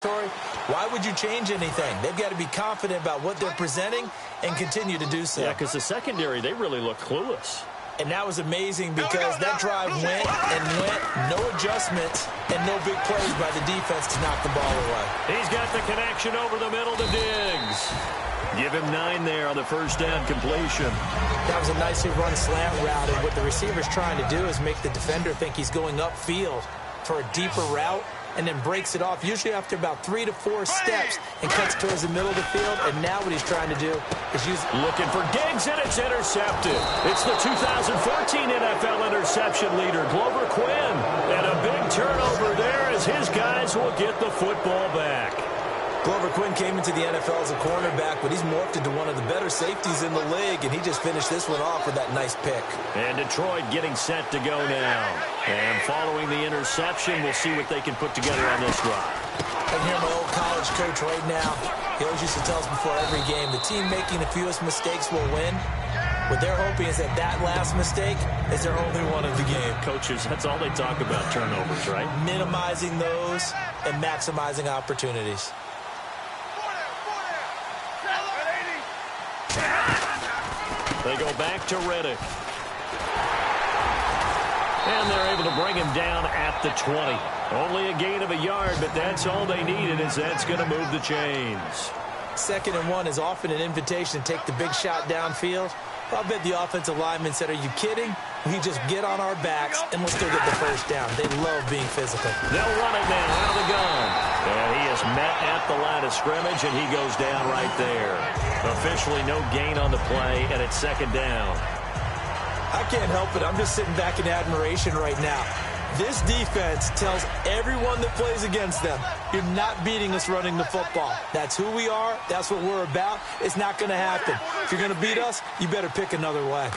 Why would you change anything? They've got to be confident about what they're presenting and continue to do so. Yeah, because the secondary, they really look clueless. And that was amazing because that drive went and went, no adjustments, and no big plays by the defense to knock the ball away. He's got the connection over the middle to Diggs. Give him 9 there on the first down completion. That was a nicely run slant route, and what the receiver's trying to do is make the defender think he's going upfield for a deeper route, and then breaks it off, usually after about 3 to 4 steps, and cuts towards the middle of the field. And now what he's trying to do is use... Looking for Diggs, and it's intercepted. It's the 2014 NFL interception leader, Glover Quinn. And a big turnover there as his guys will get the football back. Glover Quinn came into the NFL as a cornerback, but he's morphed into one of the better safeties in the league, and he just finished this one off with that nice pick. And Detroit getting set to go now. And following the interception, we'll see what they can put together on this drive. I can hear my old college coach right now. He always used to tell us before every game, the team making the fewest mistakes will win. What they're hoping is that that last mistake is their only one of the game. Coaches, that's all they talk about, turnovers, right? Minimizing those and maximizing opportunities. They go back to Reddick. And they're able to bring him down at the 20. Only a gain of a yard, but that's all they needed, as that's going to move the chains. 2nd and 1 is often an invitation to take the big shot downfield. I'll bet the offensive lineman said, are you kidding? We just get on our backs, and we'll still get the first down. They love being physical. They'll run it now out of the gun. And he is met at the line of scrimmage, and he goes down right there. Officially no gain on the play, and it's 2nd down. I can't help it. I'm just sitting back in admiration right now. This defense tells everyone that plays against them, you're not beating us running the football. That's who we are. That's what we're about. It's not going to happen. If you're going to beat us, you better pick another way.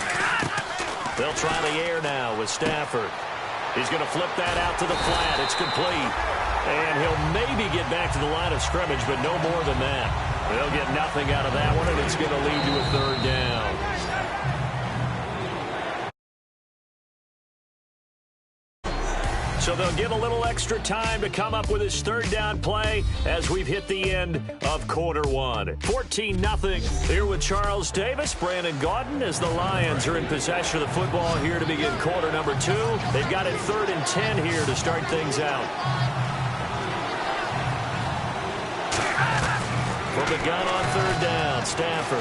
They'll try the air now with Stafford. He's going to flip that out to the flat. It's complete. And he'll maybe get back to the line of scrimmage, but no more than that. They'll get nothing out of that one, and it's going to lead to a 3rd down. So they'll get a little extra time to come up with his 3rd down play as we've hit the end of quarter 1. 14-0 here with Charles Davis, Brandon Gaudin, as the Lions are in possession of the football here to begin quarter number 2. They've got it 3rd and 10 here to start things out. From the gun on 3rd down, Stafford.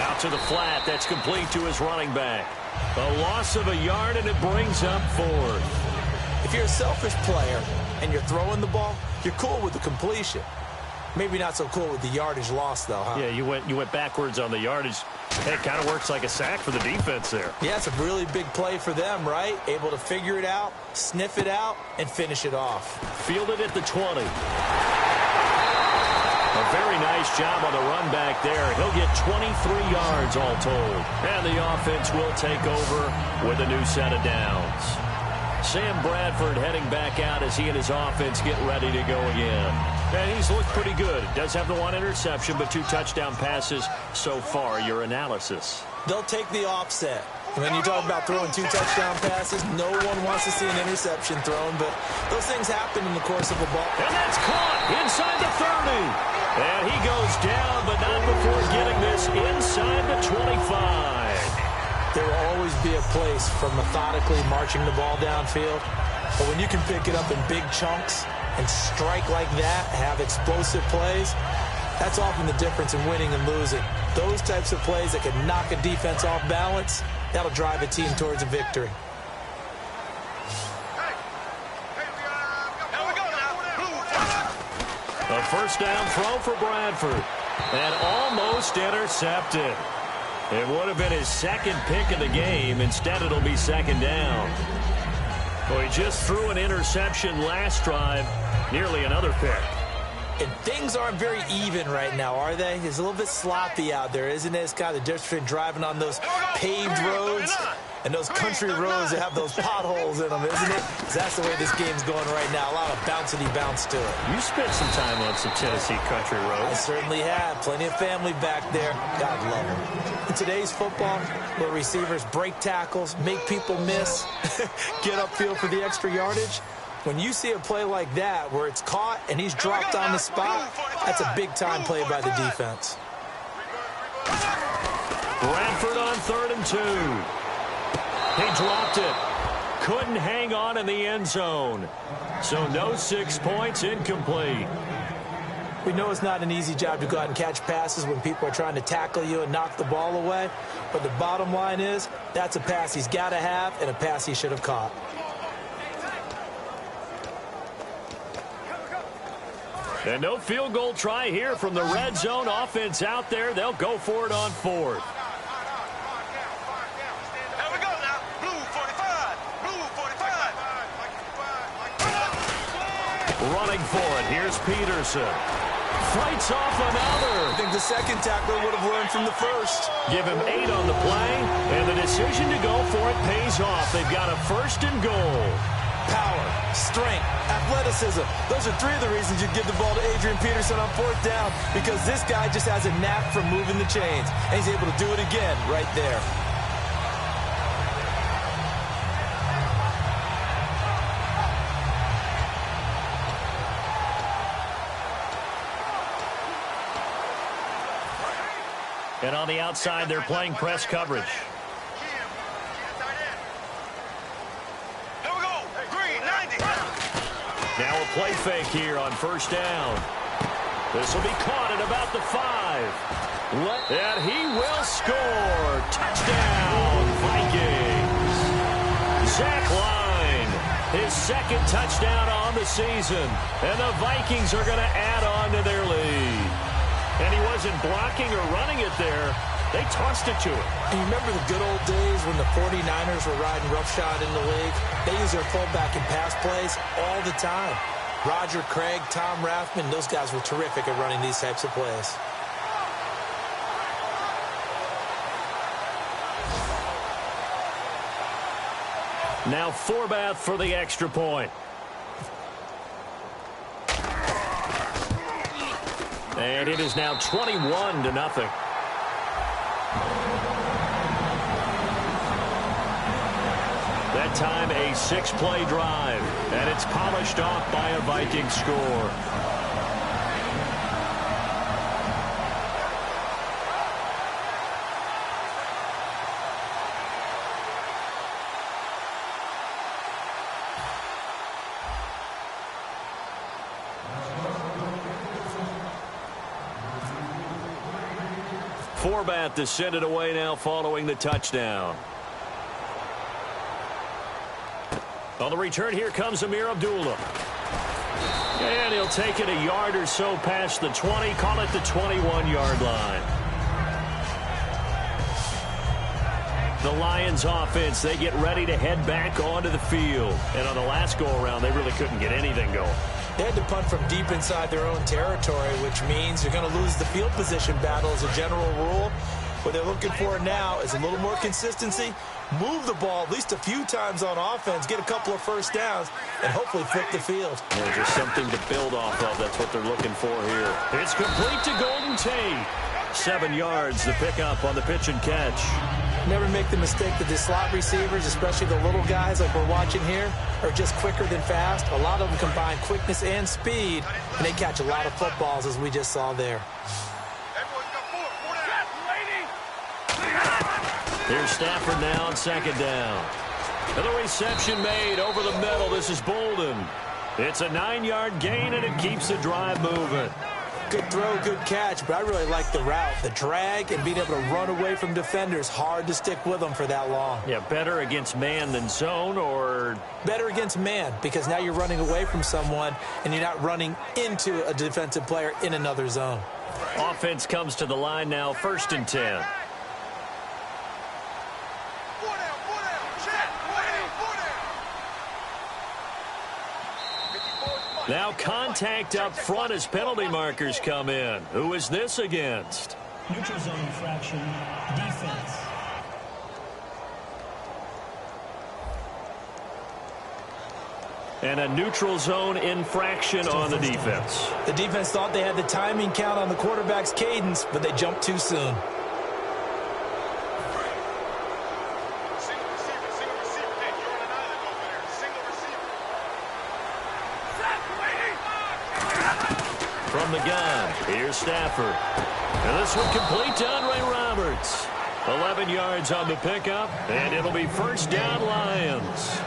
Out to the flat. That's complete to his running back. A loss of a yard, and it brings up 4th. If you're a selfish player and you're throwing the ball, you're cool with the completion. Maybe not so cool with the yardage loss, though, huh? Yeah, you went backwards on the yardage. It kind of works like a sack for the defense there. Yeah, it's a really big play for them, right? Able to figure it out, sniff it out, and finish it off. Fielded at the 20. A very nice job on the run back there. He'll get 23 yards all told. And the offense will take over with a new set of downs. Sam Bradford heading back out as he and his offense get ready to go again. And he's looked pretty good. Does have the 1 interception, but 2 touchdown passes so far. Your analysis? They'll take the offset. When you talk about throwing 2 touchdown passes, no one wants to see an interception thrown, but those things happen in the course of a ball. And that's caught inside the 30. And he goes down, but not before getting this inside the 25. There will always be a place for methodically marching the ball downfield, but when you can pick it up in big chunks and strike like that, have explosive plays, that's often the difference in winning and losing. Those types of plays that can knock a defense off balance, that'll drive a team towards a victory. A first down throw for Bradford. And almost intercepted. It would have been his 2nd pick of the game. Instead, it'll be 2nd down. Well, he just threw an interception last drive. Nearly another pick. And things aren't very even right now, are they? It's a little bit sloppy out there, isn't it? It's kind of the difference between driving on those paved roads and those country roads that have those potholes in them, isn't it? 'Cause that's the way this game's going right now. A lot of bouncy bounce to it. You spent some time on some Tennessee country roads. I certainly have. Plenty of family back there. God love them. In today's football, where receivers break tackles, make people miss, get upfield for the extra yardage, When you see a play like that where it's caught and he's dropped on the spot, that's a big-time play by the defense. Bradford on 3rd and 2. He dropped it. Couldn't hang on in the end zone. So no 6 points, incomplete. We know it's not an easy job to go out and catch passes when people are trying to tackle you and knock the ball away. But the bottom line is, that's a pass he's got to have and a pass he should have caught. And no field goal try here from the red zone. Offense out there. They'll go for it on 4th. Here we go now. Blue 45. Blue 45. Running for it. Here's Peterson. Fights off another. I think the second tackler would have learned from the first. Give him 8 on the play, and the decision to go for it pays off. They've got a 1st and goal. Power, strength, athleticism. Those are 3 of the reasons you give the ball to Adrian Peterson on 4th down, because this guy just has a knack for moving the chains, and he's able to do it again right there. And on the outside, they're playing press coverage. Now a play fake here on 1st down. This will be caught at about the 5. And he will score. Touchdown, Vikings. Zach Line, his 2nd touchdown on the season. And the Vikings are going to add on to their lead. And he wasn't blocking or running it there. They tossed it to him. And you remember the good old days when the 49ers were riding roughshod in the league? They use their fullback in pass plays all the time. Roger Craig, Tom Rathman, those guys were terrific at running these types of plays. Now Forbath for the extra point. And it is now 21-0. That time a 6-play drive, and it's polished off by a Viking score. Forbath to send it away now following the touchdown. On the return, here comes Amir Abdullah. And he'll take it a yard or so past the 20, call it the 21-yard line. The Lions offense, they get ready to head back onto the field. And on the last go-around, they really couldn't get anything going. They had to punt from deep inside their own territory, which means you're going to lose the field position battle as a general rule. What they're looking for now is a little more consistency, move the ball at least a few times on offense, get a couple of first downs, and hopefully flip the field. Yeah, just something to build off of. That's what they're looking for here. It's complete to Golden Tate. 7 yards to pick up on the pitch and catch. Never make the mistake that the slot receivers, especially the little guys like we're watching here, are just quicker than fast. A lot of them combine quickness and speed, and they catch a lot of footballs, as we just saw there. Here's Stafford now on 2nd down. And the reception made over the middle. This is Bolden. It's a 9-yard gain, and it keeps the drive moving. Good throw, good catch, but I really like the route. The drag and being able to run away from defenders, hard to stick with them for that long. Yeah, better against man than zone, or? Better against man, because now you're running away from someone and you're not running into a defensive player in another zone. Offense comes to the line now, 1st and 10. Now contact up front as penalty markers come in. Who is this against? Neutral zone infraction, defense. And a neutral zone infraction on the defense. The defense thought they had the timing count on the quarterback's cadence, but they jumped too soon. From the gun, here's Stafford. And this one complete to Andre Roberts. 11 yards on the pickup, and it'll be first down Lions.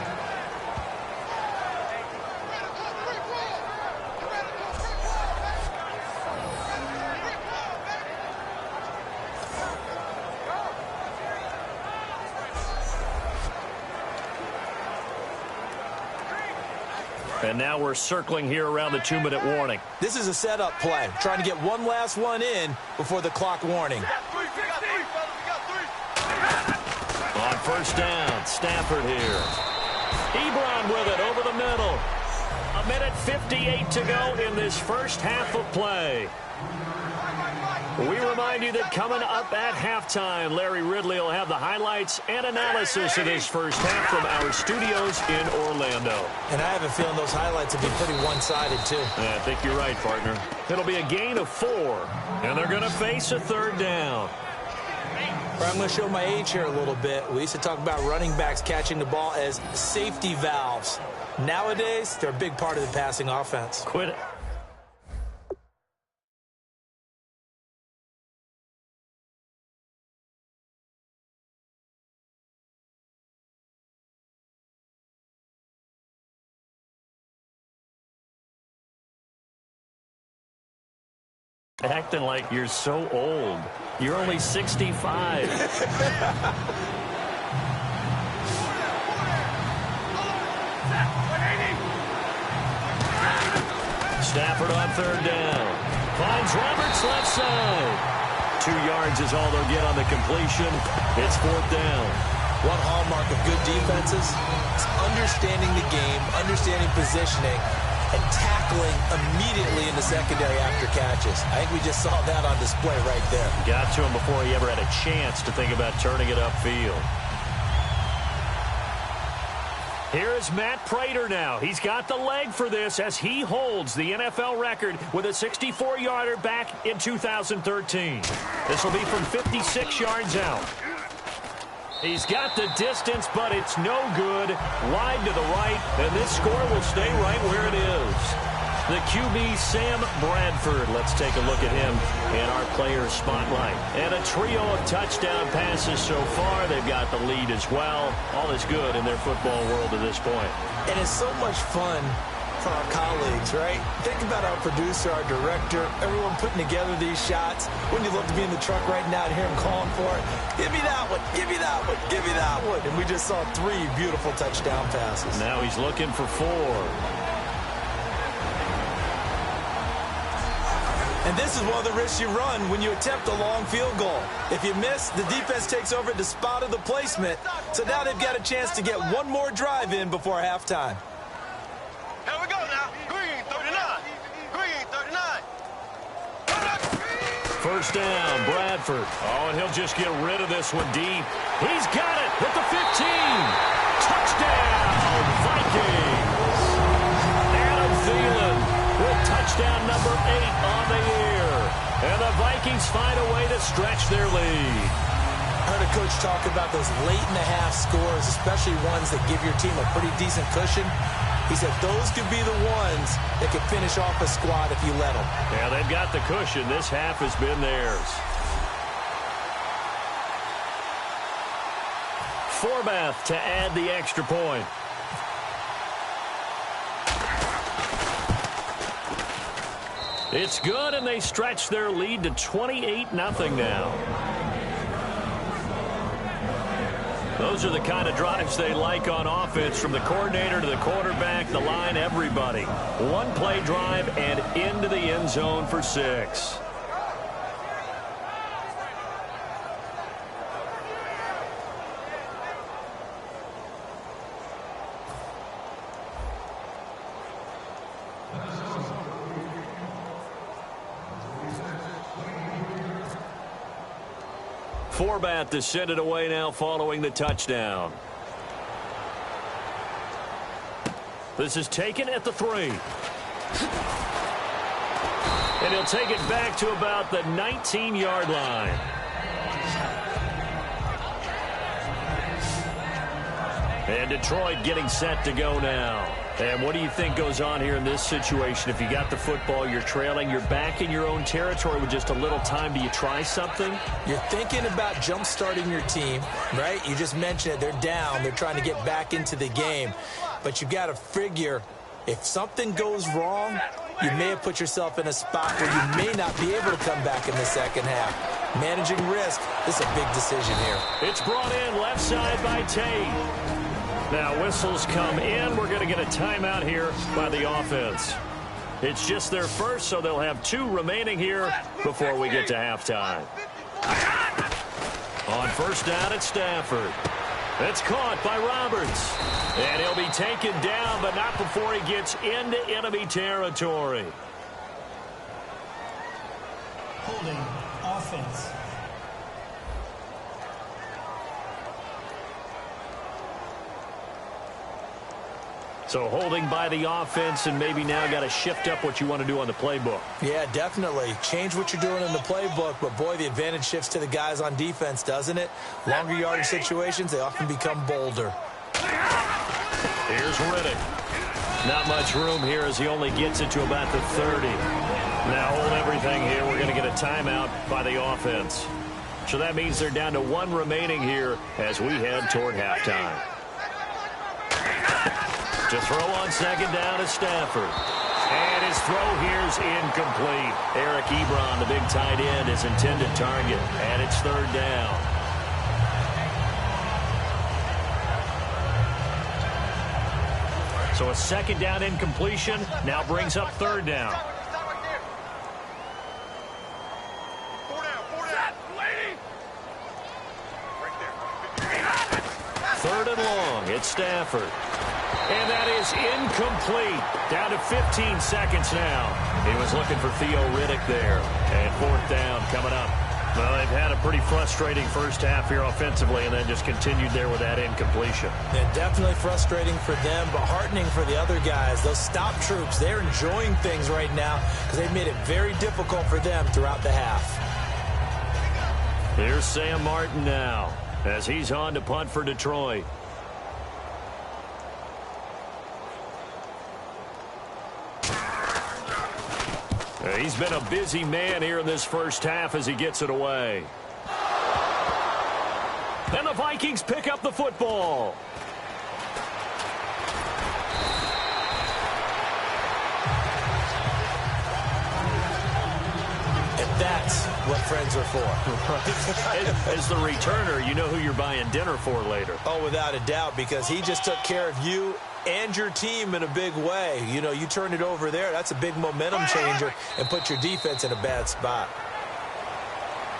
And now we're circling here around the 2-minute warning. This is a setup play, trying to get one last one in before the clock warning. On first down, Stafford here. Ebron with it over the middle. 1:58 to go in this first half of play. We remind you that coming up at halftime, Larry Ridley will have the highlights and analysis of this first half from our studios in Orlando. And I have a feeling those highlights will be pretty one-sided, too. Yeah, I think you're right, partner. It'll be a gain of 4, and they're going to face a third down. I'm going to show my age here a little bit. We used to talk about running backs catching the ball as safety valves. Nowadays, they're a big part of the passing offense. Quit it. Acting like you're so old. You're only 65. Stafford on third down. Finds Roberts left side. 2 yards is all they'll get on the completion. It's fourth down. One hallmark of good defenses is understanding the game, understanding positioning, and tackling immediately in the secondary after catches. I think we just saw that on display right there. Got to him before he ever had a chance to think about turning it upfield. Here is Matt Prater now. He's got the leg for this as he holds the NFL record with a 64-yarder back in 2013. This will be from 56 yards out. He's got the distance, but it's no good. Wide to the right, and this score will stay right where it is. The QB, Sam Bradford. Let's take a look at him in our player spotlight. And a trio of touchdown passes so far. They've got the lead as well. All is good in their football world at this point. And it's so much fun for our colleagues, right? Think about our producer, our director, everyone putting together these shots. Wouldn't you love to be in the truck right now and hear him calling for it? Give me that one, give me that one, give me that one. And we just saw 3 beautiful touchdown passes. Now he's looking for 4. And this is one of the risks you run when you attempt a long field goal. If you miss, the defense takes over at the spot of the placement. So now they've got a chance to get one more drive in before halftime. Here we go now. Green 39. Green 39. First down, Bradford. Oh, and he'll just get rid of this one deep. He's got it at the 15. Touchdown, Vikings. Adam Thielen with touchdown number 8 on the year. And the Vikings find a way to stretch their lead. I heard a coach talk about those late-in-the-half scores, especially ones that give your team a pretty decent cushion. He said those could be the ones that could finish off a squad if you let them. Yeah, they've got the cushion. This half has been theirs. Forbath to add the extra point. It's good, and they stretch their lead to 28-0 now. Those are the kind of drives they like on offense, from the coordinator to the quarterback, the line, everybody. One play drive and into the end zone for 6. Forbath to send it away now following the touchdown. This is taken at the 3. And he'll take it back to about the 19-yard line. And Detroit getting set to go now. And what do you think goes on here in this situation? If you got the football, you're trailing, you're back in your own territory with just a little time. Do you try something? You're thinking about jump-starting your team, right? You just mentioned it. They're down. They're trying to get back into the game. But you've got to figure if something goes wrong, you may have put yourself in a spot where you may not be able to come back in the second half. Managing risk, this is a big decision here. It's brought in left side by Tate. Now whistles come in. We're going to get a timeout here by the offense. It's just their first, so they'll have 2 remaining here before we get to halftime. On first down, it's Stafford. It's caught by Roberts. And he'll be taken down, but not before he gets into enemy territory. Holding offense. So holding by the offense, and maybe now got to shift up what you want to do on the playbook. Yeah, definitely. Change what you're doing in the playbook, but boy, the advantage shifts to the guys on defense, doesn't it? Longer yardage situations, they often become bolder. Here's Riddick. Not much room here as he only gets it to about the 30. Now hold everything here. We're going to get a timeout by the offense. So that means they're down to 1 remaining here as we head toward halftime. To throw on second down is Stafford. And his throw here's incomplete. Eric Ebron, the big tight end, his intended target. And it's third down. So a second down incompletion now brings up third down. Third and long. It's Stafford. And that is incomplete. Down to 15 seconds now. He was looking for Theo Riddick there. And fourth down coming up. Well, they've had a pretty frustrating first half here offensively and then just continued there with that incompletion. Yeah, definitely frustrating for them, but heartening for the other guys. Those stop troops, they're enjoying things right now because they've made it very difficult for them throughout the half. Here's Sam Martin now as he's on to punt for Detroit. He's been a busy man here in this first half as he gets it away. And the Vikings pick up the football. And that's what friends are for. As the returner, you know who you're buying dinner for later. Oh, without a doubt, because he just took care of you and your team in a big way. You know, you turn it over there, that's a big momentum changer and put your defense in a bad spot.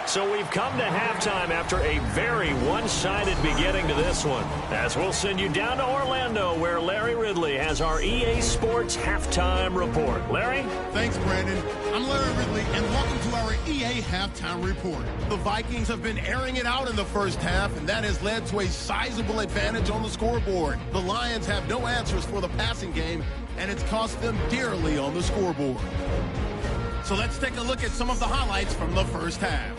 So we've come to halftime after a very one-sided beginning to this one. As we'll send you down to Orlando where Larry Ridley has our EA Sports Halftime Report. Larry? Thanks, Brandon. I'm Larry Ridley, and welcome to our EA Halftime Report. The Vikings have been airing it out in the first half, and that has led to a sizable advantage on the scoreboard. The Lions have no answers for the passing game, and it's cost them dearly on the scoreboard. So let's take a look at some of the highlights from the first half.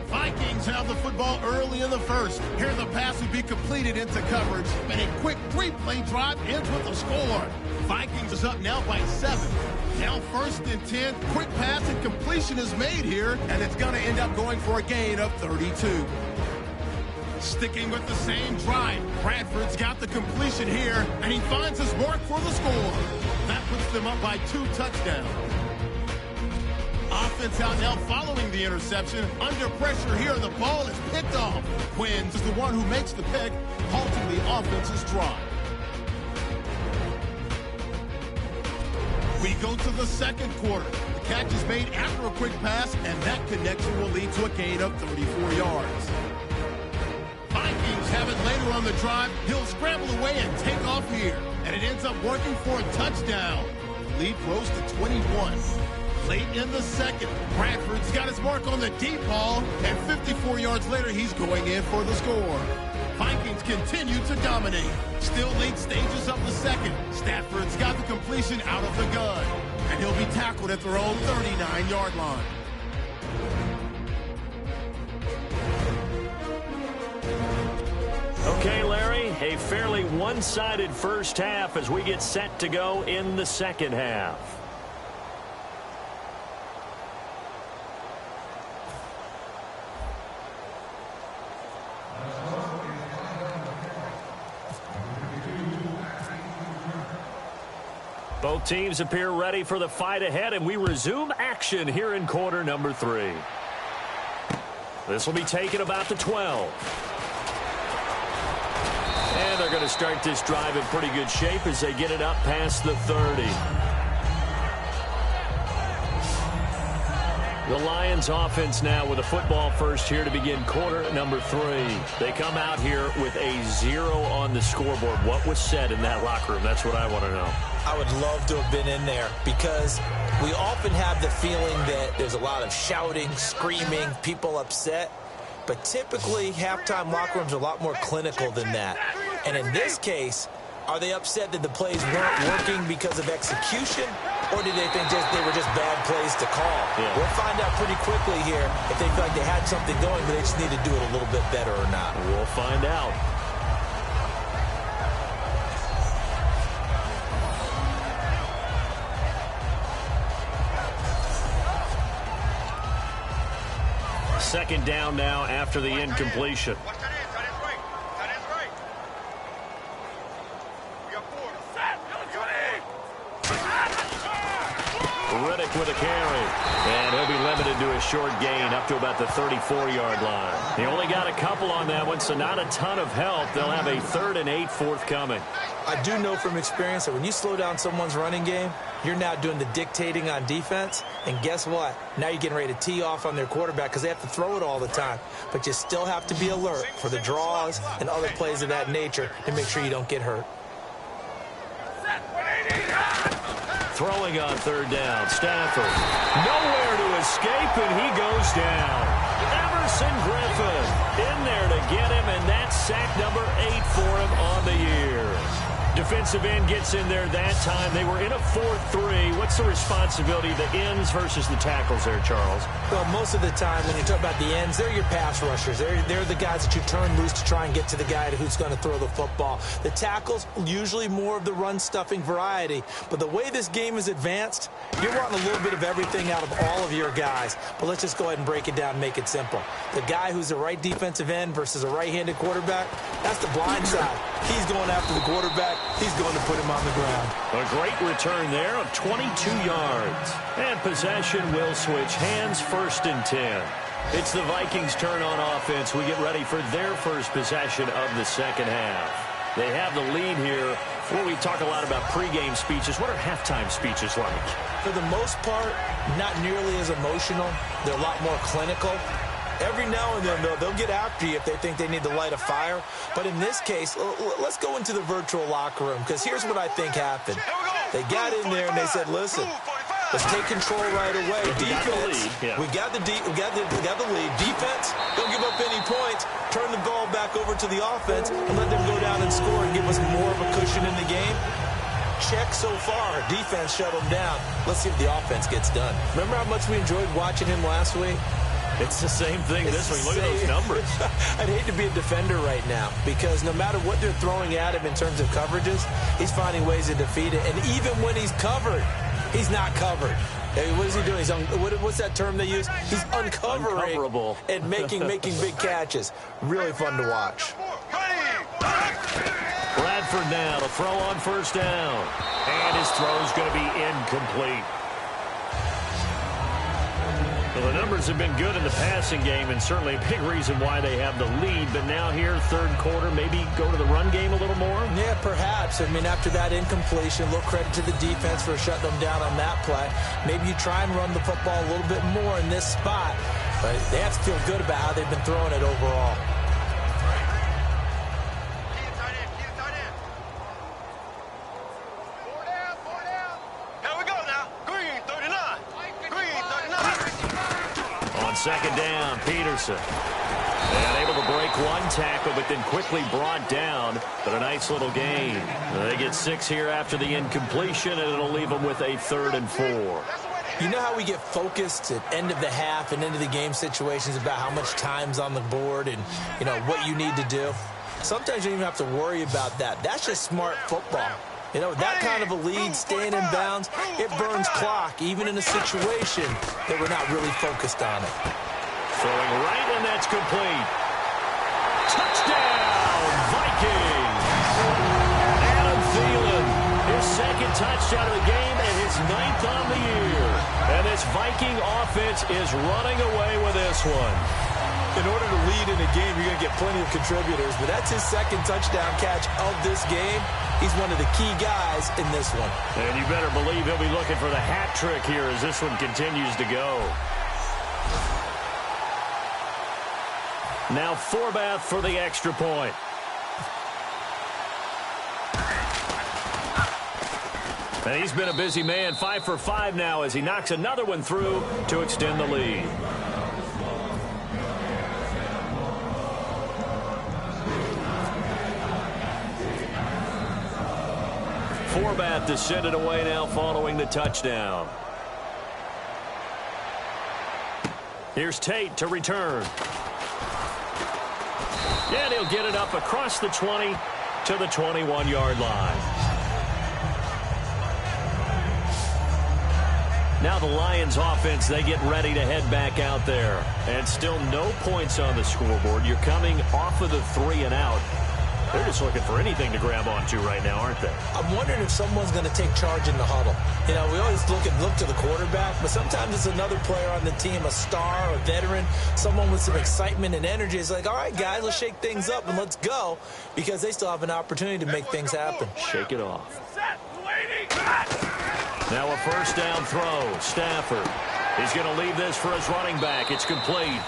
Vikings have the football early in the first. Here the pass would be completed into coverage, and a quick 3-play drive ends with a score. Vikings is up now by 7. Now first and 10, quick pass and completion is made here, and it's going to end up going for a gain of 32. Sticking with the same drive, Bradford's got the completion here, and he finds his mark for the score. That puts them up by 2 touchdowns. Offense out now following the interception. Under pressure here, the ball is picked off. Quinn is the one who makes the pick, halting the offense's drive. We go to the second quarter. The catch is made after a quick pass, and that connection will lead to a gain of 34 yards. Vikings have it later on the drive. He'll scramble away and take off here, and it ends up working for a touchdown. The lead grows to 21. Late in the second, Bradford's got his mark on the deep ball, and 54 yards later, he's going in for the score. Vikings continue to dominate. Still late stages of the second. Stafford's got the completion out of the gun, and he'll be tackled at their own 39-yard line. Okay, Larry, A fairly one-sided first half as we get set to go in the second half. Both teams appear ready for the fight ahead, and we resume action here in quarter number 3. This will be taken about the 12. And they're going to start this drive in pretty good shape as they get it up past the 30. The Lions offense now with a football first here to begin quarter number 3. They come out here with a 0 on the scoreboard. What was said in that locker room? That's what I want to know. I would love to have been in there because we often have the feeling that there's a lot of shouting, screaming, people upset. But typically, halftime locker rooms are a lot more clinical than that. And in this case, are they upset that the plays weren't working because of execution? Or did they think they were just bad plays to call? Yeah. We'll find out pretty quickly here if they feel like they had something going, but they just need to do it a little bit better or not. We'll find out. Second down now after the incompletion. Riddick with a carry. And he'll be limited to a short gain up to about the 34-yard line. He only got a couple on that one, so not a ton of help. They'll have a 3rd and 8 forthcoming. I do know from experience that when you slow down someone's running game, you're now doing the dictating on defense. And guess what? Now you're getting ready to tee off on their quarterback because they have to throw it all the time. But you still have to be alert for the draws and other plays of that nature to make sure you don't get hurt. Throwing on 3rd down, Stafford. Nowhere to escape, and he goes down. Everson Griffin in there to get him, and that's sack number 8 for him on the year. Defensive end gets in there that time. They were in a 4-3. What's the responsibility of the ends versus the tackles there, Charles? Well, most of the time when you talk about the ends, they're your pass rushers. They're the guys that you turn loose to try and get to the guy who's going to throw the football. The tackles, usually more of the run-stuffing variety. But the way this game is advanced, you're wanting a little bit of everything out of all of your guys. But let's just go ahead and break it down and make it simple. The guy who's a right defensive end versus a right-handed quarterback, that's the blind side. He's going after the quarterback. He's going to put him on the ground. A great return there of 22 yards. And possession will switch hands, 1st and 10. It's the Vikings' turn on offense. We get ready for their first possession of the second half. They have the lead here. Before we talk a lot about pregame speeches, what are halftime speeches like? For the most part, not nearly as emotional. They're a lot more clinical. Every now and then, they'll get after you if they think they need to light a fire. But in this case, let's go into the virtual locker room, because here's what I think happened. They got in there and they said, listen, let's take control right away. Defense, we got the lead. Defense, don't give up any points. Turn the ball back over to the offense and let them go down and score and give us more of a cushion in the game. Check so far. Defense shut them down. Let's see if the offense gets done. Remember how much we enjoyed watching him last week? It's the same thing this week. Look at those numbers. I'd hate to be a defender right now because no matter what they're throwing at him in terms of coverages, he's finding ways to defeat it. And even when he's covered, he's not covered. Hey, what is he doing? What's that term they use? He's uncovering and making big catches. Really fun to watch. Bradford now to throw on 1st down. And his throw is going to be incomplete. Well, the numbers have been good in the passing game, and certainly a big reason why they have the lead. But now here, 3rd quarter, maybe go to the run game a little more? Yeah, perhaps. I mean, after that incompletion, a little credit to the defense for shutting them down on that play. Maybe you try and run the football a little bit more in this spot. But they have to feel good about how they've been throwing it overall. Second down, Peterson. And able to break one tackle, but then quickly brought down. But a nice little gain. They get 6 here after the incompletion, and it'll leave them with a 3rd and 4. You know how we get focused at end of the half and into the game situations about how much time's on the board and, you know, what you need to do? Sometimes you don't even have to worry about that. That's just smart football. You know, that kind of a lead, staying in bounds, it burns clock, even in a situation that we're not really focused on it. Throwing right, and that's complete. Touchdown, Vikings! Adam Thielen, his second touchdown of the game and his 9th on the year. And this Viking offense is running away with this one. In order to lead in a game, you're going to get plenty of contributors, but that's his second touchdown catch of this game. He's one of the key guys in this one. And you better believe he'll be looking for the hat trick here as this one continues to go. Now Forbath for the extra point. And he's been a busy man, 5 for 5 now as he knocks another one through to extend the lead. Forbath to send it away now following the touchdown. Here's Tate to return. And he'll get it up across the 20 to the 21-yard line. Now the Lions offense, they get ready to head back out there. And still no points on the scoreboard. You're coming off of the 3 and out. They're just looking for anything to grab onto right now, aren't they? I'm wondering if someone's going to take charge in the huddle. You know, we always look to the quarterback, but sometimes it's another player on the team, a star, a veteran, someone with some excitement and energy. It's like, all right, guys, let's shake things up and let's go, because they still have an opportunity to make things happen. Shake it off. Now a first down throw. Stafford. He's going to leave this for his running back. It's complete.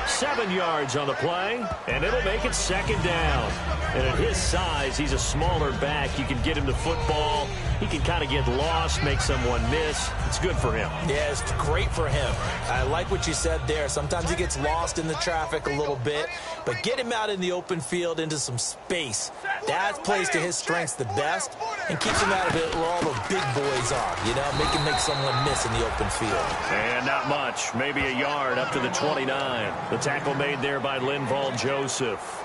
7 yards on the play, and it'll make it second down. And at his size, he's a smaller back. You can get him the football. He can kind of get lost, make someone miss. It's good for him. Yeah, it's great for him. I like what you said there. Sometimes he gets lost in the traffic a little bit, but get him out in the open field into some space. That plays to his strengths the best and keeps him out of it where all the big boys are. You know, make someone miss in the open field. And not much. Maybe a yard up to the 29. The tackle made there by Linval Joseph.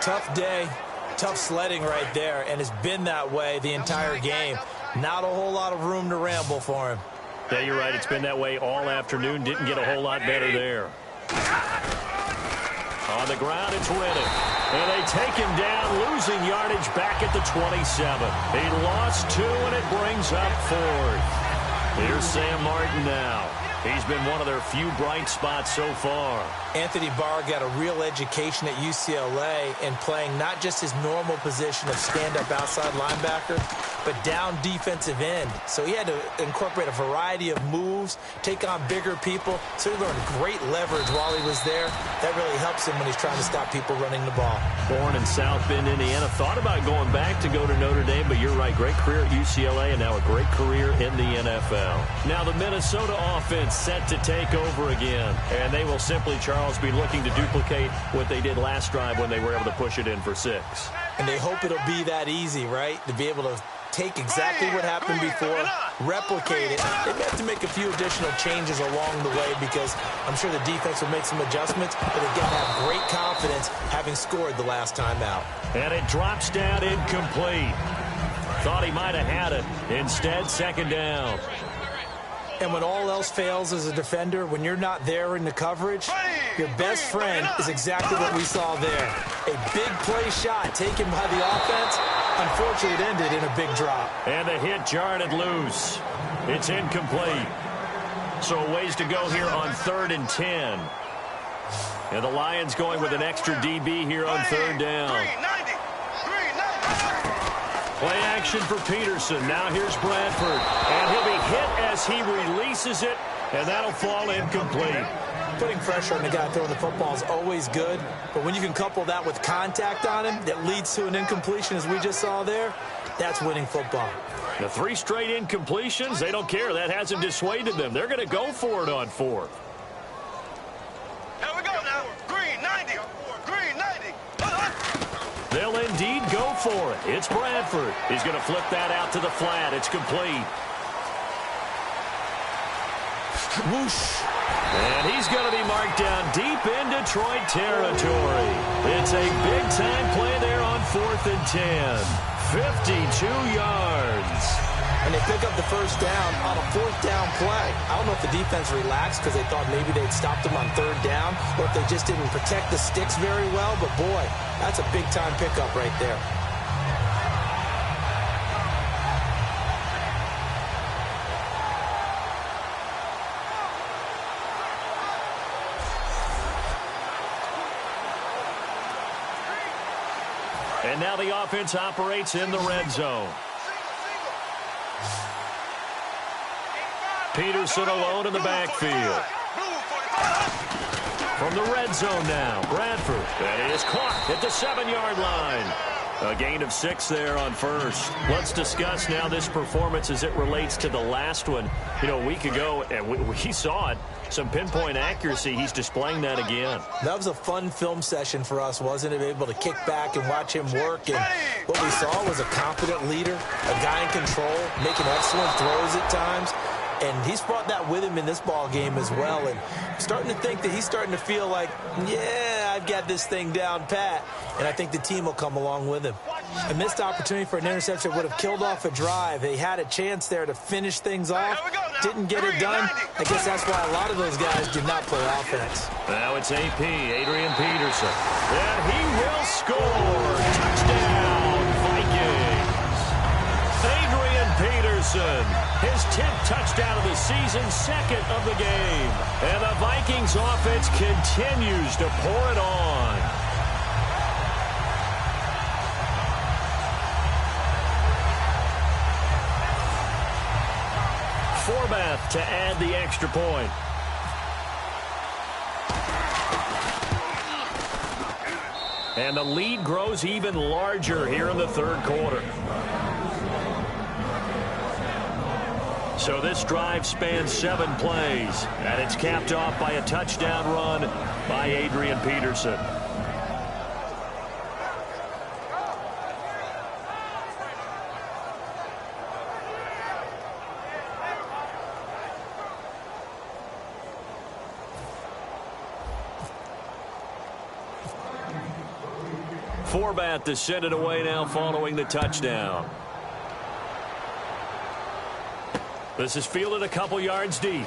Tough day. Tough sledding right there, and it's been that way the entire game. Not a whole lot of room to ramble for him. Yeah, you're right. It's been that way all afternoon. Didn't get a whole lot better there. On the ground, it's Riddick. And they take him down, losing yardage back at the 27. He lost 2, and it brings up 4th. Here's Sam Martin now. He's been one of their few bright spots so far. Anthony Barr got a real education at UCLA in playing not just his normal position of stand-up outside linebacker, but down defensive end. So he had to incorporate a variety of moves, take on bigger people. So he learned great leverage while he was there. That really helps him when he's trying to stop people running the ball. Born in South Bend, Indiana. Thought about going back to go to Notre Dame, but you're right. Great career at UCLA and now a great career in the NFL. Now the Minnesota offense set to take over again. And they will simply, Charles, be looking to duplicate what they did last drive when they were able to push it in for 6. And they hope it'll be that easy, right? To be able to take exactly what happened before, replicate it. They may have to make a few additional changes along the way because I'm sure the defense will make some adjustments, but again, have great confidence having scored the last time out. And it drops down incomplete. Thought he might have had it. Instead, second down. And when all else fails as a defender, when you're not there in the coverage, your best friend is exactly what we saw there. A big play shot taken by the offense. Unfortunately, it ended in a big drop. And the hit jarred it loose. It's incomplete. So a ways to go here on 3rd and 10. And the Lions going with an extra DB here on 3rd down. Play action for Peterson. Now here's Bradford. And he'll be hit as he releases it, and that'll fall incomplete. Putting pressure on the guy throwing the football is always good, but when you can couple that with contact on him that leads to an incompletion, as we just saw there, that's winning football. The 3 straight incompletions, they don't care. That hasn't dissuaded them. They're going to go for it on 4th. Here we go now. Green 90. Green 90. They'll indeed go for it. It's Bradford. He's going to flip that out to the flat. It's complete. Whoosh. And he's going to be marked down deep in Detroit territory. It's a big-time play there on 4th and 10. 52 yards. And they pick up the first down on a 4th down play. I don't know if the defense relaxed because they thought maybe they'd stopped them on 3rd down, or if they just didn't protect the sticks very well. But, boy, that's a big-time pickup right there. And now the offense operates in the red zone. Peterson alone in the backfield. From the red zone now, Bradford. And he is caught at the 7-yard line. A gain of 6 there on first. Let's discuss now this performance as it relates to the last one. You know, a week ago, and we saw it. Some pinpoint accuracy. He's displaying that again. That was a fun film session for us, wasn't it? Able to kick back and watch him work. And what we saw was a confident leader, a guy in control, making excellent throws at times. And he's brought that with him in this ball game as well. And I'm starting to think that he's starting to feel like, yeah, I've got this thing down pat. And I think the team will come along with him. A missed opportunity for an interception would have killed off a drive. They had a chance there to finish things off. Didn't get it done. I guess that's why a lot of those guys did not play offense. Now it's AP, Adrian Peterson. And he will score. Touchdown, Vikings. Adrian Peterson, his 10th touchdown of the season, 2nd of the game. And the Vikings offense continues to pour it on. Forbath to add the extra point. And the lead grows even larger here in the 3rd quarter. So this drive spans 7 plays, and it's capped off by a touchdown run by Adrian Peterson. Forbath to send it away now following the touchdown. This is fielded a couple yards deep.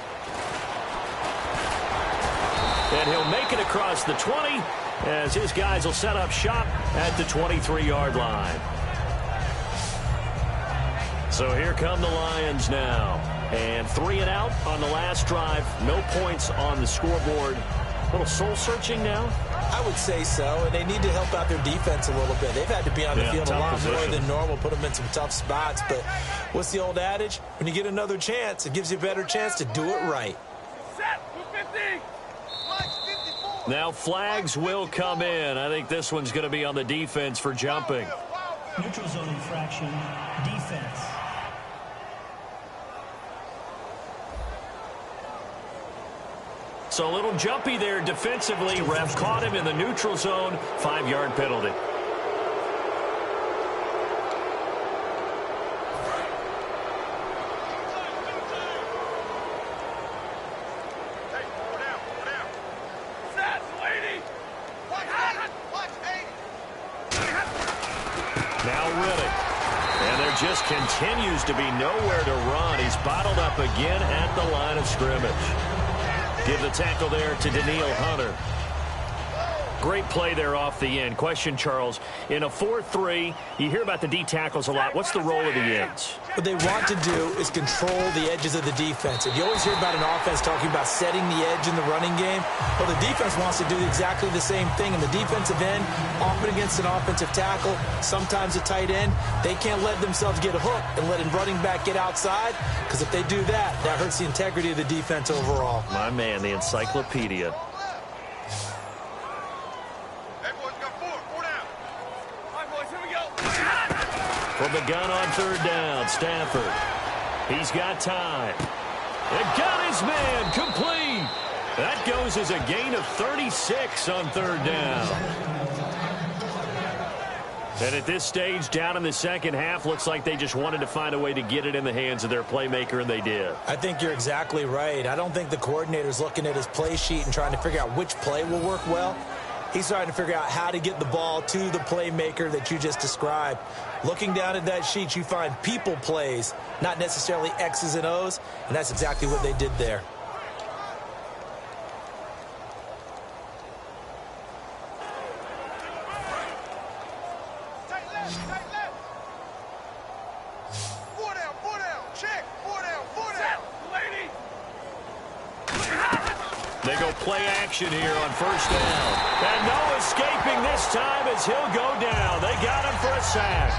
And he'll make it across the 20 as his guys will set up shop at the 23-yard line. So here come the Lions now. And 3 and out on the last drive. No points on the scoreboard. A little soul-searching now? I would say so, and they need to help out their defense a little bit. They've had to be on the field a lot more than normal, put them in some tough spots. But what's the old adage? When you get another chance, it gives you a better chance to do it right. Now flags will come in. I think this one's going to be on the defense for jumping. Neutral zone infraction, defense. So a little jumpy there defensively. Ref caught him in the neutral zone. 5-yard penalty. Now Riddick. And there just continues to be nowhere to run. He's bottled up again at the line of scrimmage. Give the tackle there to Daniil Hunter. Great play there off the end. Question, Charles, in a 4-3, you hear about the D tackles a lot. What's the role of the ends? What they want to do is control the edges of the defense. And you always hear about an offense talking about setting the edge in the running game. Well, the defense wants to do exactly the same thing. In the defensive end, often against an offensive tackle, sometimes a tight end, they can't let themselves get hooked and let a running back get outside, because if they do that, that hurts the integrity of the defense overall. My man, the encyclopedia. From the gun on 3rd down, Stafford. He's got time. And got his man complete. That goes as a gain of 36 on 3rd down. And at this stage, down in the second half, looks like they just wanted to find a way to get it in the hands of their playmaker, and they did. I think you're exactly right. I don't think the coordinator's looking at his play sheet and trying to figure out which play will work well. He's trying to figure out how to get the ball to the playmaker that you just described. Looking down at that sheet, you find people plays, not necessarily X's and O's, and that's exactly what they did there. They go play action here on first down. And no escaping this time as he'll go down. They got him for a sack.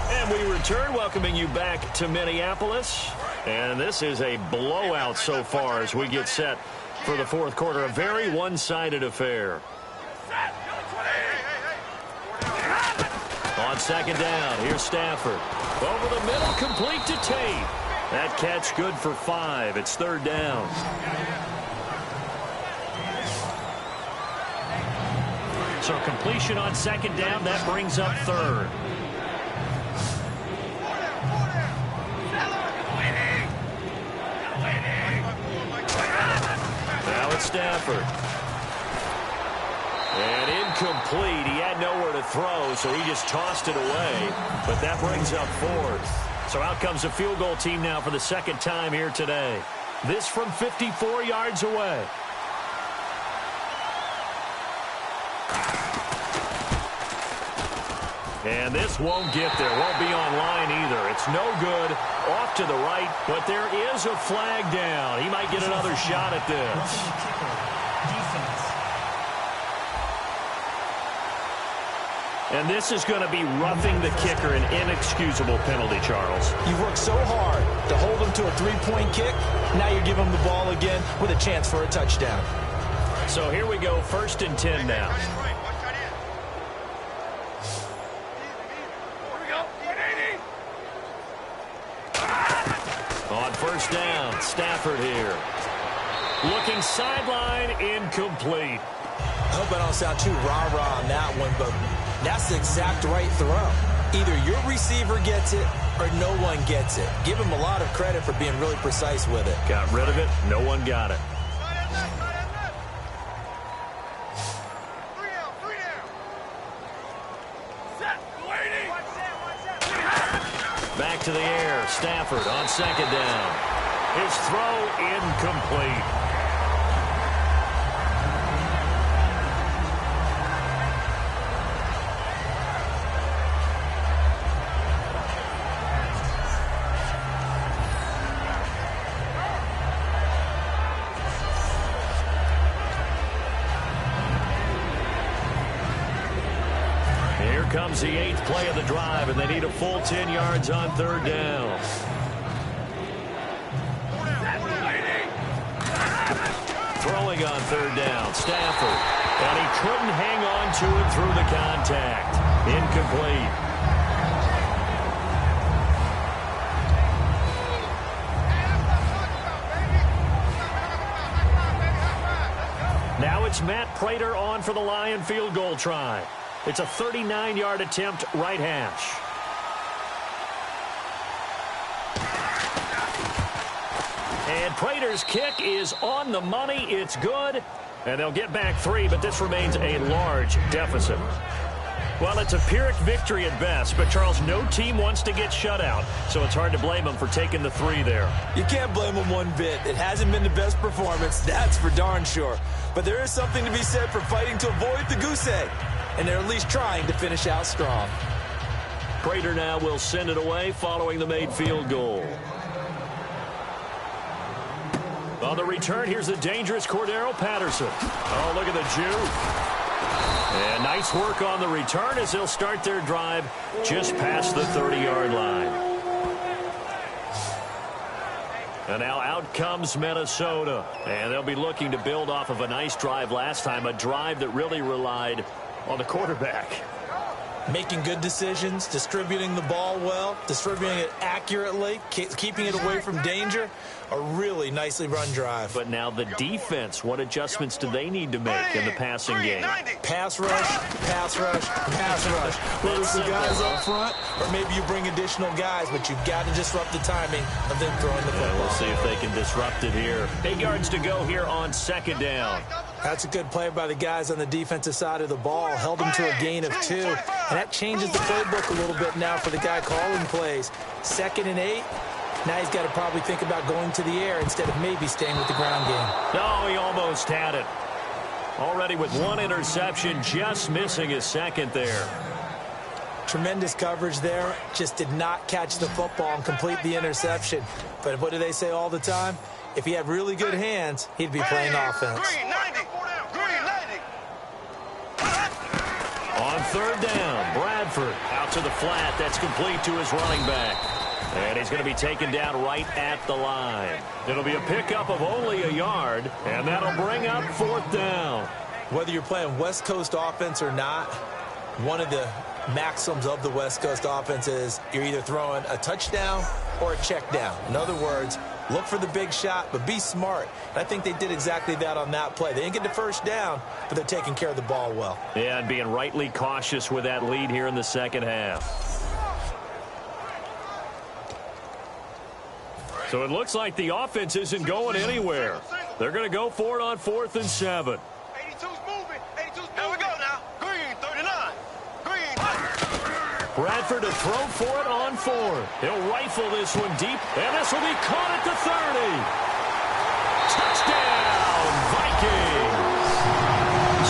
And we return, welcoming you back to Minneapolis. And this is a blowout so far as we get set for the fourth quarter. A very one-sided affair. On second down, here's Stafford. Over the middle, complete to Tate. That catch good for 5. It's third down. So completion on second down, that brings up third. Now it's Stafford. And incomplete. He had nowhere to throw, so he just tossed it away. But that brings up fourth. So out comes a field goal team now for the second time here today. This from 54 yards away. And this won't get there. Won't be online either. It's no good. Off to the right, but there is a flag down. He might get another shot at this. And this is going to be roughing the kicker, an inexcusable penalty, Charles. You've worked so hard to hold him to a three-point kick. Now you're giving him the ball again with a chance for a touchdown. So here we go, 1st and 10 now. On first down, Stafford here. Looking sideline, incomplete. I hope I don't sound too rah-rah on that one, but that's the exact right throw. Either your receiver gets it or no one gets it. Give him a lot of credit for being really precise with it. Got rid of it. No one got it. Back to the air. Stafford on second down. His throw incomplete. Comes the 8th play of the drive, and they need a full 10 yards on third down. Throwing on third down, Stafford. And he couldn't hang on to it through the contact. Incomplete. Now it's Matt Prater on for the Lion field goal try. It's a 39-yard attempt, right hash. And Prater's kick is on the money. It's good. And they'll get back 3, but this remains a large deficit. Well, it's a Pyrrhic victory at best, but, Charles, no team wants to get shut out, so it's hard to blame them for taking the 3 there. You can't blame them one bit. It hasn't been the best performance, that's for darn sure. But there is something to be said for fighting to avoid the goose egg. And they're at least trying to finish out strong. Prater now will send it away following the made field goal. On the return, here's the dangerous Cordero Patterson. Oh, look at the juke. And nice work on the return as they'll start their drive just past the 30-yard line. And now out comes Minnesota. And they'll be looking to build off of a nice drive last time, a drive that really relied on the quarterback. Making good decisions, distributing the ball well, distributing it accurately, keeping it away from danger. A really nicely run drive. But now the defense, what adjustments do they need to make in the passing game? Pass rush, pass rush, pass rush. Whether it's the guys up front or maybe you bring additional guys, but you've got to disrupt the timing of them throwing the football. We'll see if they can disrupt it here. 8 yards to go here on second down. That's a good play by the guys on the defensive side of the ball. Held them to a gain of 2. And that changes the playbook a little bit now for the guy calling plays. 2nd and 8. Now he's got to probably think about going to the air instead of maybe staying with the ground game. No, he almost had it. Already with 1 interception, just missing his 2nd there. Tremendous coverage there. Just did not catch the football and complete the interception. But what do they say all the time? If he had really good hands, he'd be playing offense. Green 90. Green 90. On 3rd down, Bradford out to the flat. That's complete to his running back. And he's going to be taken down right at the line. It'll be a pickup of only a yard, and that'll bring up 4th down. Whether you're playing West Coast offense or not, one of the maxims of the West Coast offense is you're either throwing a touchdown or a check down. In other words, look for the big shot, but be smart. And I think they did exactly that on that play. They didn't get the first down, but they're taking care of the ball well. Yeah, and being rightly cautious with that lead here in the second half. So it looks like the offense isn't going anywhere. They're going to go for it on 4th and 7. 82's moving. 82's moving. Here we go now. Green 39. Green 30. Bradford to throw for it on 4th. He'll rifle this one deep, and this will be caught at the 30. Touchdown, Vikings.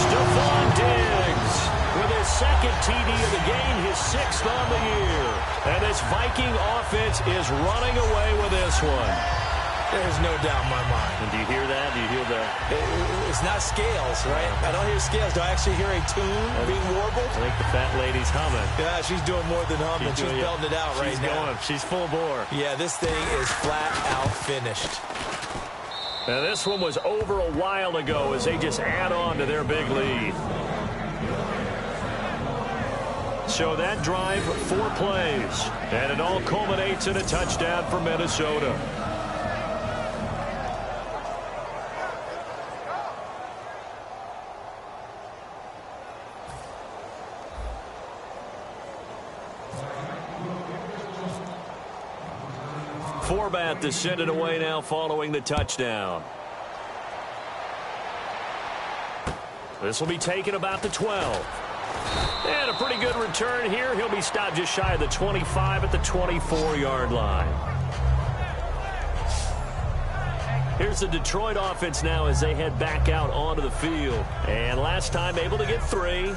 Stephon Diggs with his 2nd TD of the game, his 6th on the year. And this Viking offense is running away with this one. There's no doubt in my mind. And do you hear that? Do you hear that? It's not scales, right? I don't hear scales. Do I actually hear a tune being warbled? I think the fat lady's humming. Yeah, she's doing more than humming. She's belting it out right now. She's full bore. Yeah, this thing is flat out finished. Now this one was over a while ago as they just add on to their big lead. So that drive, 4 plays, and it all culminates in a touchdown for Minnesota. Forbat to send it away now following the touchdown. This will be taken about the 12. And a pretty good return here. He'll be stopped just shy of the 25 at the 24-yard line. Here's the Detroit offense now as they head back out onto the field. And last time able to get 3.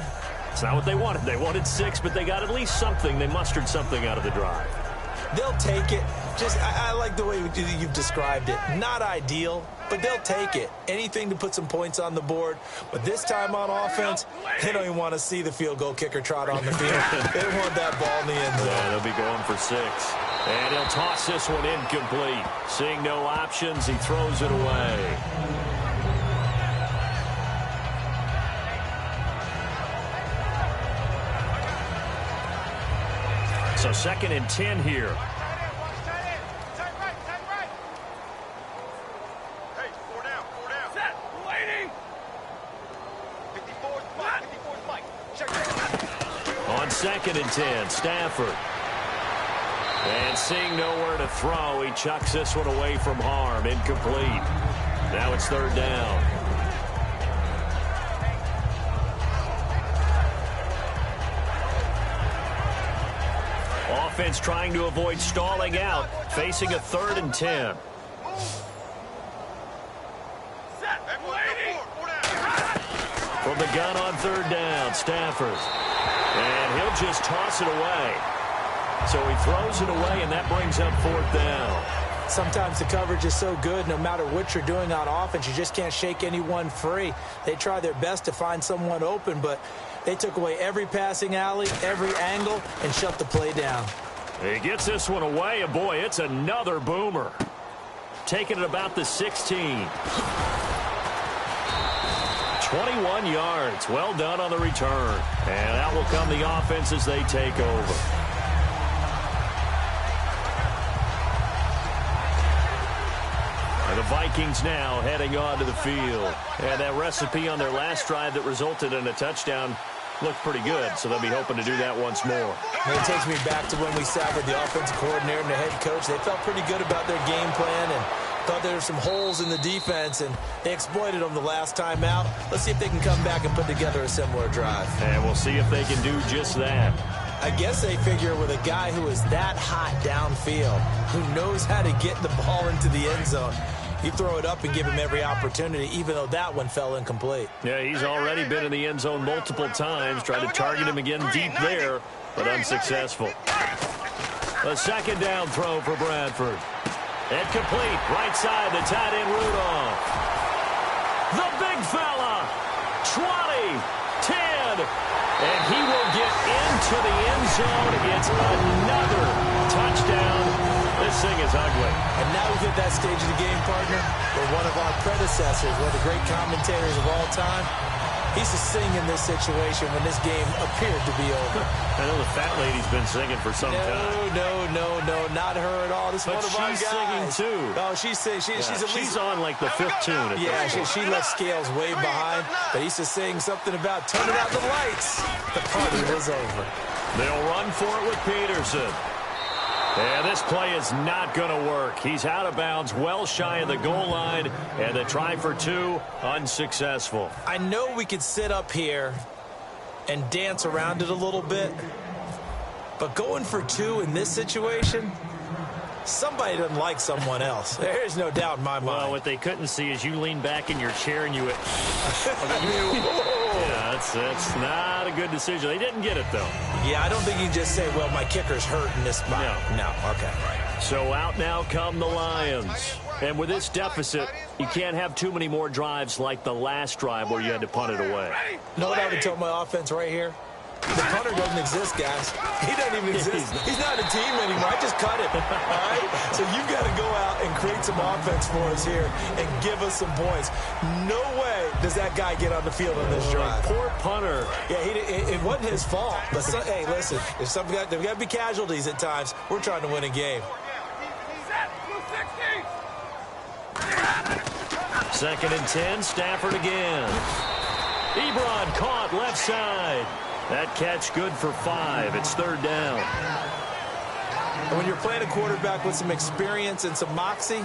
It's not what they wanted. They wanted 6, but they got at least something. They mustered something out of the drive. They'll take it. I like the way you've described it. Not ideal, but they'll take it. Anything to put some points on the board. But this time on offense, they don't even want to see the field goal kicker trot on the field. They want that ball in the end zone. Yeah, they'll be going for 6. And he'll toss this one incomplete. Seeing no options, he throws it away. So 2nd and 10 here. On 2nd and 10, Stafford. And seeing nowhere to throw, he chucks this one away from harm. Incomplete. Now it's 3rd down. Offense trying to avoid stalling out, facing a 3rd and 10. From the gun on 3rd down, Stafford. And he'll just toss it away. So he throws it away, and that brings up 4th down. Sometimes the coverage is so good, no matter what you're doing on offense, you just can't shake anyone free. They try their best to find someone open, but they took away every passing alley, every angle, and shut the play down. He gets this one away, and boy, it's another boomer. Taking it about the 16. 21 yards. Well done on the return. And out will come the offense as they take over. And the Vikings now heading onto the field. And that recipe on their last drive that resulted in a touchdown looked pretty good, so they'll be hoping to do that once more. And it takes me back to when we sat with the offensive coordinator and the head coach. They felt pretty good about their game plan and thought there were some holes in the defense, and they exploited them the last time out. Let's see if they can come back and put together a similar drive. And we'll see if they can do just that. I guess they figure with a guy who is that hot downfield, who knows how to get the ball into the end zone, you throw it up and give him every opportunity, even though that one fell incomplete. Yeah, he's already been in the end zone multiple times, tried to target him again deep there, but unsuccessful. A second down throw for Bradford. Incomplete, right side, the tight end Rudolph. The big fella, 20, 10, and he will get into the end zone. It's another touchdown. This thing is ugly. And now we get that stage of the game, partner, where one of our predecessors, one of the great commentators of all time, he used to sing in this situation when this game appeared to be over. I know the fat lady's been singing for some time. No, not her at all. This is one of our guys. She's singing too. Oh, she's at least on like the fifth tune. Yeah, she left Scales way behind, but he used to sing something about turning out the lights. The party was over. They'll run for it with Peterson. And this play is not going to work. He's out of bounds, well shy of the goal line, and the try for two, unsuccessful. I know we could sit up here and dance around it a little bit, but going for two in this situation, somebody doesn't like someone else. There's no doubt in my mind. Well, what they couldn't see is you lean back in your chair and you went, yeah, that's not a good decision. They didn't get it, though. Yeah, I don't think you can just say, well, my kicker's hurt in this spot. No, okay. So out now come the Lions. And with this deficit, you can't have too many more drives like the last drive where you had to punt it away. You know what I would tell my offense right here? The punter doesn't exist, guys. He doesn't even exist. He's not a team anymore. I just cut him. All right? So you've got to go out and create some offense for us here and give us some points. No way does that guy get on the field on this drive. Poor punter. Yeah, it wasn't his fault. But hey, listen, there's got to be casualties at times. We're trying to win a game. Second and 10, Stafford again. Ebron caught left side. That catch good for 5. It's third down. And when you're playing a quarterback with some experience and some moxie,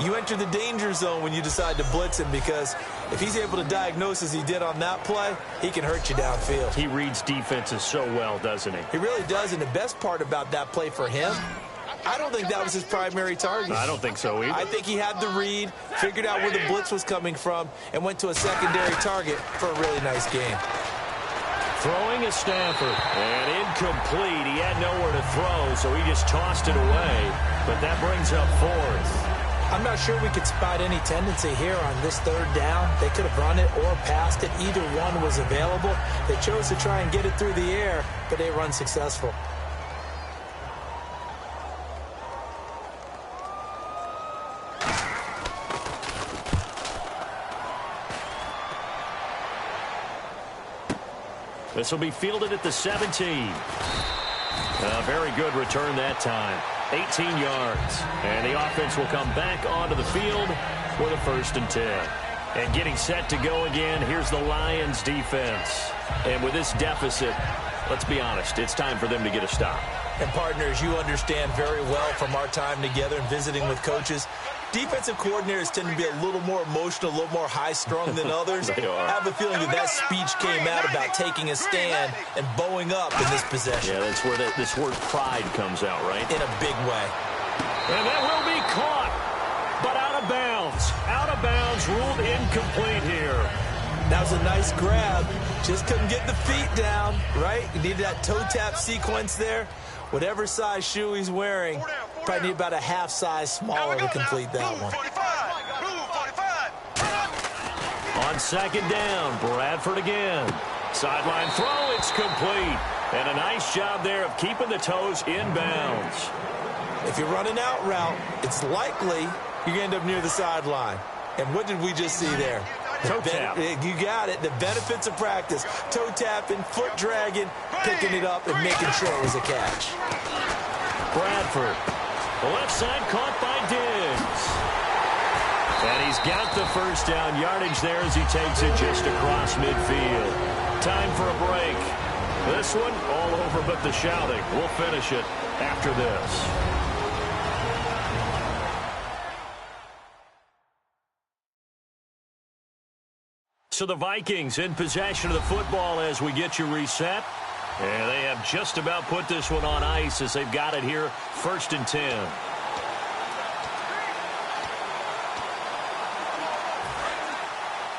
you enter the danger zone when you decide to blitz him, because if he's able to diagnose as he did on that play, he can hurt you downfield. He reads defenses so well, doesn't he? He really does, and the best part about that play for him, I don't think that was his primary target. I don't think so either. I think he had the read, figured out where the blitz was coming from, and went to a secondary target for a really nice game. Throwing is Stafford, and incomplete. He had nowhere to throw, so he just tossed it away. But that brings up fourth. I'm not sure we could spot any tendency here on this third down. They could have run it or passed it. Either one was available. They chose to try and get it through the air, but they were unsuccessful. This will be fielded at the 17. A very good return that time. 18 yards. And the offense will come back onto the field with a 1st and 10. And getting set to go again, here's the Lions defense. And with this deficit, let's be honest, it's time for them to get a stop. And partners, you understand very well from our time together and visiting with coaches, defensive coordinators tend to be a little more emotional, a little more high-strung than others. They are. I have a feeling that speech came out about taking a stand and bowing up in this possession. Yeah, that's where this word pride comes out, right? In a big way. And that will be caught, but out of bounds. Out of bounds, ruled incomplete here. That was a nice grab. Just couldn't get the feet down, right? You needed that toe tap sequence there. Whatever size shoe he's wearing, probably need about a half size smaller to complete that one. On second down, Bradford again. Sideline throw, it's complete. And a nice job there of keeping the toes in bounds. If you're running out route, it's likely you're going to end up near the sideline. And what did we just see there? Toe tap. You got it. The benefits of practice. Toe tapping, foot dragging, picking it up, and making sure it was a catch. Bradford. The left side caught by Diggs. And he's got the first down yardage there as he takes it just across midfield. Time for a break. This one all over but the shouting. We'll finish it after this. So the Vikings in possession of the football as we get you reset. And they have just about put this one on ice as they've got it here, 1st and 10.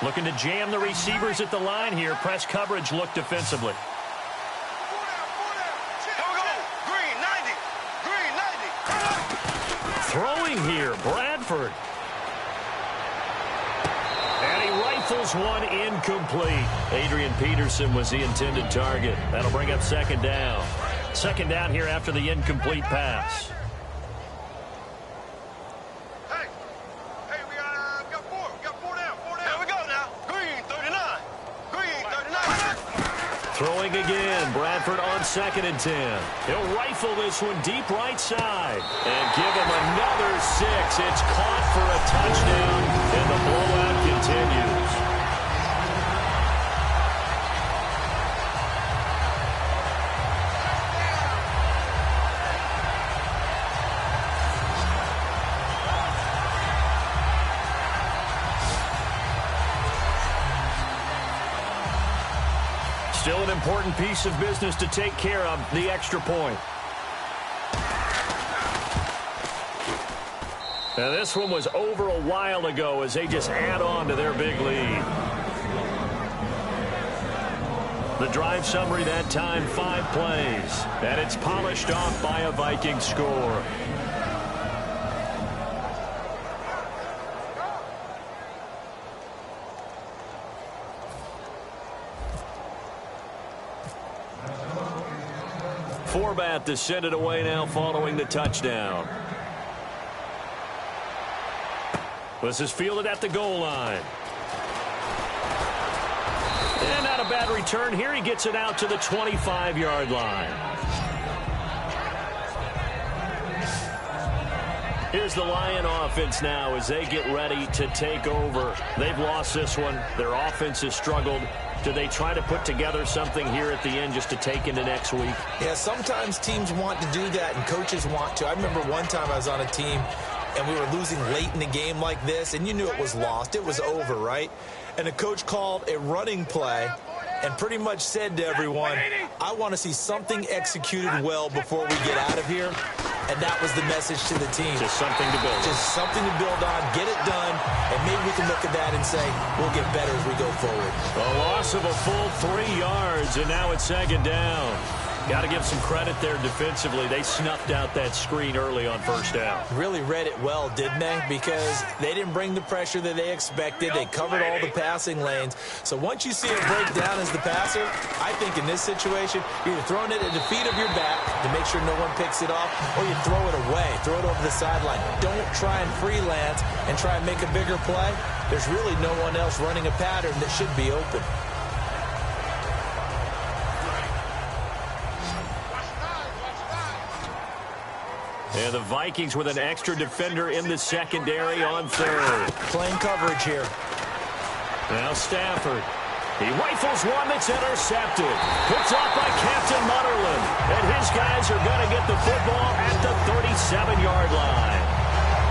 Looking to jam the receivers at the line here. Press coverage look defensively. Throwing here, Bradford. And he rifles one incomplete. Adrian Peterson was the intended target. That'll bring up 2nd down. 2nd down here after the incomplete pass. Hey, we got 4. We got 4 down. 4 down. There we go now. Green, 39. Green, 39. Throwing again. Bradford on 2nd and 10. He'll rifle this one deep right side. And give him another 6. It's caught for a touchdown. And the blowout continues. Still an important piece of business to take care of, the extra point. Now this one was over a while ago as they just add on to their big lead. The drive summary that time, 5 plays. And it's polished off by a Viking score. Forbat to send it away now following the touchdown. This is fielded at the goal line. And not a bad return here. He gets it out to the 25-yard line. Here's the Lion offense now as they get ready to take over. They've lost this one. Their offense has struggled. Do they try to put together something here at the end just to take into next week? Yeah, sometimes teams want to do that and coaches want to. I remember one time I was on a team and we were losing late in the game like this, and you knew it was lost. It was over, right? And the coach called a running play and pretty much said to everyone, I want to see something executed well before we get out of here. And that was the message to the team. Just something to build on. Just something to build on, get it done, and maybe we can look at that and say, we'll get better as we go forward. A loss of a full 3 yards, and now it's 2nd down. Got to give some credit there defensively. They snuffed out that screen early on 1st down. Really read it well, didn't they? Because they didn't bring the pressure that they expected. They covered all the passing lanes. So once you see it break down as the passer, I think in this situation, you're either throwing it at the feet of your back to make sure no one picks it off, or you throw it away, throw it over the sideline. Don't try and freelance and try and make a bigger play. There's really no one else running a pattern that should be open. And the Vikings with an extra defender in the secondary on 3rd. Playing coverage here. Now Stafford. He rifles one that's intercepted. Picked off by Captain Mutterland. And his guys are going to get the football at the 37-yard line.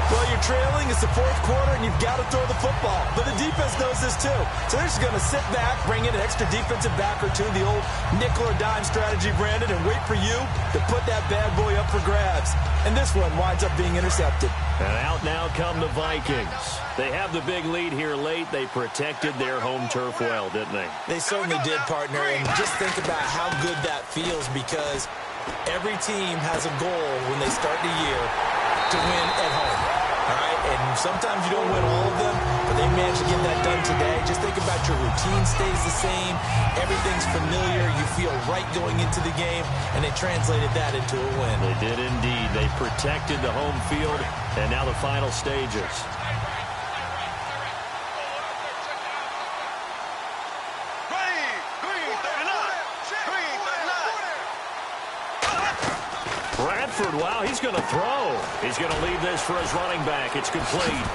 Well, you're trailing. It's the 4th quarter, and you've got to throw the football. But the defense knows this, too. So they're just going to sit back, bring in an extra defensive back or two, the old nickel or dime strategy, Brandon, and wait for you to put that bad boy up for grabs. And this one winds up being intercepted. And out now come the Vikings. They have the big lead here late. They protected their home turf well, didn't they? They certainly did, partner. And just think about how good that feels, because every team has a goal when they start the year to win at home. All right, and sometimes you don't win all of them, but they managed to get that done today. Just think about your routine stays the same. Everything's familiar. You feel right going into the game, and they translated that into a win. They did indeed. They protected the home field, and now the final stages. Bradford, wow, he's going to throw. He's going to leave this for his running back. It's complete.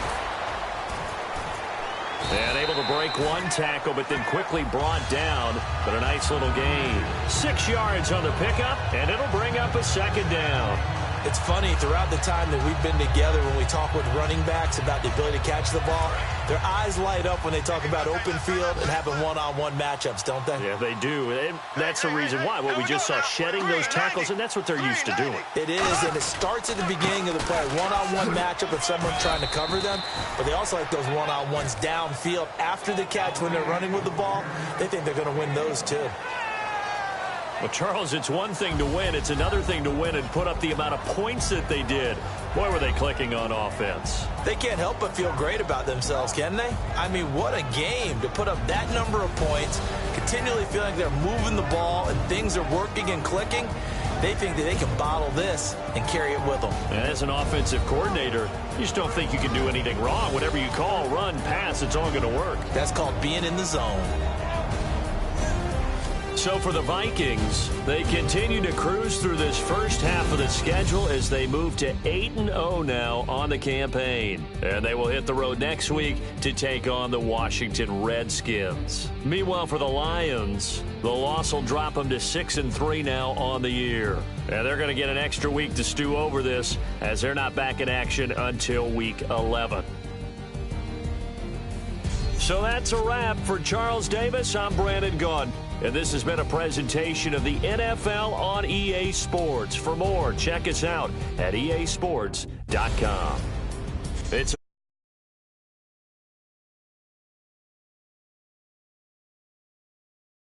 And able to break one tackle, but then quickly brought down. But a nice little gain. 6 yards on the pickup, and it'll bring up a second down. It's funny, throughout the time that we've been together, when we talk with running backs about the ability to catch the ball, their eyes light up when they talk about open field and having one-on-one matchups, don't they? Yeah, they do. And that's the reason why. What we just saw, shedding those tackles, and that's what they're used to doing. It is, and it starts at the beginning of the play. One-on-one matchup with someone trying to cover them, but they also like those one-on-ones downfield after the catch when they're running with the ball. They think they're going to win those, too. Well, Charles, it's one thing to win. It's another thing to win and put up the amount of points that they did. Boy, were they clicking on offense. They can't help but feel great about themselves, can they? I mean, what a game to put up that number of points, continually feeling like they're moving the ball and things are working and clicking. They think that they can bottle this and carry it with them. And as an offensive coordinator, you just don't think you can do anything wrong. Whatever you call, run, pass, it's all going to work. That's called being in the zone. So for the Vikings, they continue to cruise through this first half of the schedule as they move to 8-0 now on the campaign. And they will hit the road next week to take on the Washington Redskins. Meanwhile, for the Lions, the loss will drop them to 6-3 now on the year. And they're going to get an extra week to stew over this as they're not back in action until week 11. So that's a wrap for Charles Davis. I'm Brandon Gaudin. And this has been a presentation of the NFL on EA Sports. For more, check us out at easports.com. It's